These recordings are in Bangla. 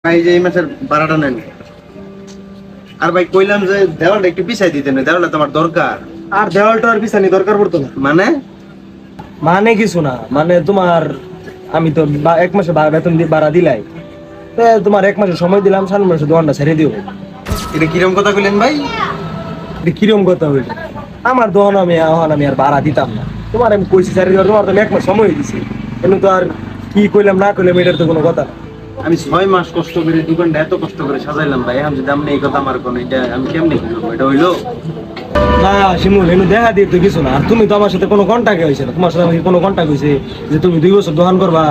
ভাই যে এই মাসের ভাড়াটা নেন। আর ভাই কইলাম যে দেওয়ালটা একটু পিছাই দিতেন, দেওয়ালটা তোমার দরকার। আর দেওয়ালটা আর পিছানি দরকার পড়তো না। মানে মানে কিছু না, মানে তোমার আমি তো এক মাসে বেতন ভাড়া দিলাই, তোমার এক মাসে সময় দিলাম, 7 মাসে দোকানটা ছেড়ে দিও। এটা কিরম কথা কইলেন ভাই? এটা কিরম কথা হইলো? আমার দোকান আমি আর ভাড়া দিতাম না। তোমার আমি কইছি ছেড়ে দিও, তোমার তো আমি 1 মাস সময় দিছি। কিন্তু তো আর কি কইলাম না কইলাম এটার তো কোনো কথা না। আমি 6 মাস কষ্ট করে দোকানটা এত কষ্ট করে সাজাইলাম ভাই, এখন যদি আপনি এই কথা আমার কোন, এটা আমি কেমনে কি করবো? এটা হইলো না শিমুল, এনে দেখা দিয়ে তো কিছু না। আর তুমি তো আমার সাথে কোনো কন্টাক্ট হয়েছে না, তোমার সাথে আমার কোনো কন্টাক্ট হয়েছে যে তুমি 2 বছর দোকান করবা,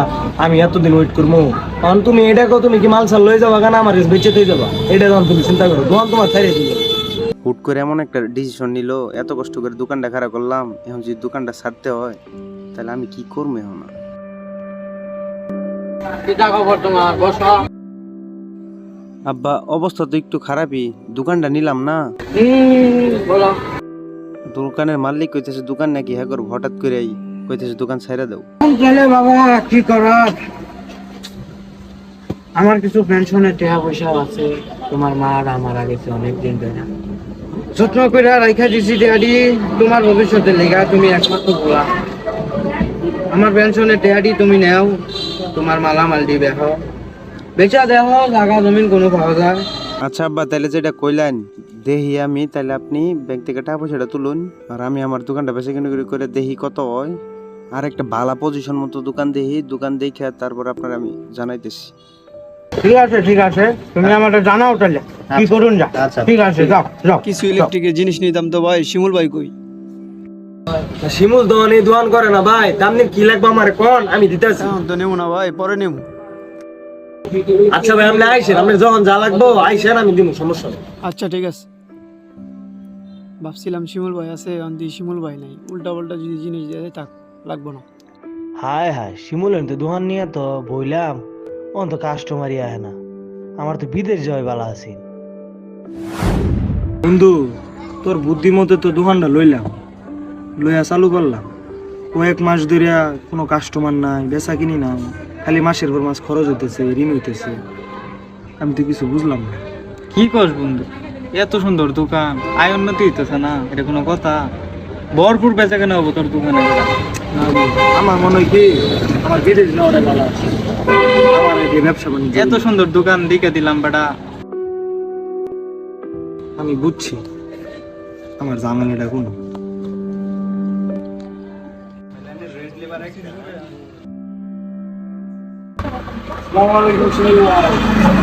আমি এতদিন ওয়েট করবো? কারণ তুমি এটা কো, তুমি কি মাল সাল লয়ে যাবা কেন আমার বেঁচে দিয়ে যাবা? এটা যখন তুমি চিন্তা করো, দোকান তোমার ছেড়ে দিবে। হুট করে এমন একটা ডিসিশন নিল, এত কষ্ট করে দোকানটা খারাপ করলাম, এখন যদি দোকানটা ছাড়তে হয় তাহলে আমি কি করবো এখন? আব্বা অবস্থা তো একটু খারাপই, দোকানটা নিলাম না। দোকানের মালিক কইতেছে দোকান নাকি হ্যাঁ করবো, হঠাৎ করে কইতেছে দোকান ছাইরা দাও। বাবা কি করার, আমার কিছু পেনশনের টাকা পয়সা আছে, তোমার মা আর আমার গেছে অনেকদিন ধরে, যত্ন করে রাখা দিছি ড্যাডি তোমার ভবিষ্যতের লেগা, তুমি একমাত্র বলা। আমার পেনশনের ড্যাডি তুমি নেও, তোমার মালামাল দিয়ে দেখো, বেচা দেখো জায়গা জমিন কোনো পাওয়া যায়। আচ্ছা আব্বা, তাহলে যেটা কইলেন দেখি আমি, তাহলে আপনি ব্যাংক থেকে টাকা পয়সাটা তুলুন, আর আমি আমার দোকানটা বেচা কিনে করে দেখি কত হয়, আর একটা ভালো পজিশন মতো দোকান দেখি, দোকান দেখে তারপর আপনার আমি জানাইতেছি। ঠিক আছে, তুমি আমাকে জানাও তাহলে কি করুন। যা আচ্ছা ঠিক আছে, যাও যাও। কিছু ইলেকট্রিকের জিনিস নিতাম তো ভাই, শিমুল ভাই কই? শিমুল দোকান করে না ভাই, তামনি কি লাগবে আমার কোন, আমি দিতেছি। এখন তো নেবো না ভাই, পরে নেবো। আচ্ছা ভাই আপনি আইসেন, আপনি যখন যা লাগবো আইসেন, আমি দিব, সমস্যা নেই। আচ্ছা ঠিক আছে। ভাবছিলাম শিমুল ভাই আছে, অন্তি শিমুল ভাই নাই, উল্টা পাল্টা যদি জিনিস দেয় থাক, লাগবো না। হায় হায়, শিমুল তো দোকান নিয়ে তো বইলাম, ও তো কাস্টমারই আয় না। আমার তো বিদেশ যাওয়াই বালা আছে। বন্ধু, তোর বুদ্ধি মতে তো দোকানটা লইয়া চালু করলাম, কয়েক মাস ধরে কোনো কাস্টমার নাই, বেচা কিনি নাই, খালি মাসের পর মাস খরচ হইতেছে, ঋণ হইতেছে, আমি তো কিছু বুঝলাম না। কি কর বন্ধু, এত সুন্দর দোকান, আয় উন্নতি হইতেছে না, এটা কোনো কথা? ভরপুর বেচা কেনা হবো তোর দোকানে। না বন্ধু, আমার মনে হয় কি আমার বিদেশ যাওয়াটাই ভালো আছে, আমার এই ব্যবসা বাণিজ্য। এত সুন্দর দোকান দিকে দিলাম বেটা। আমি বুঝছি আমার ঝামেলাটা কোনো। আসসালামু আলাইকুম।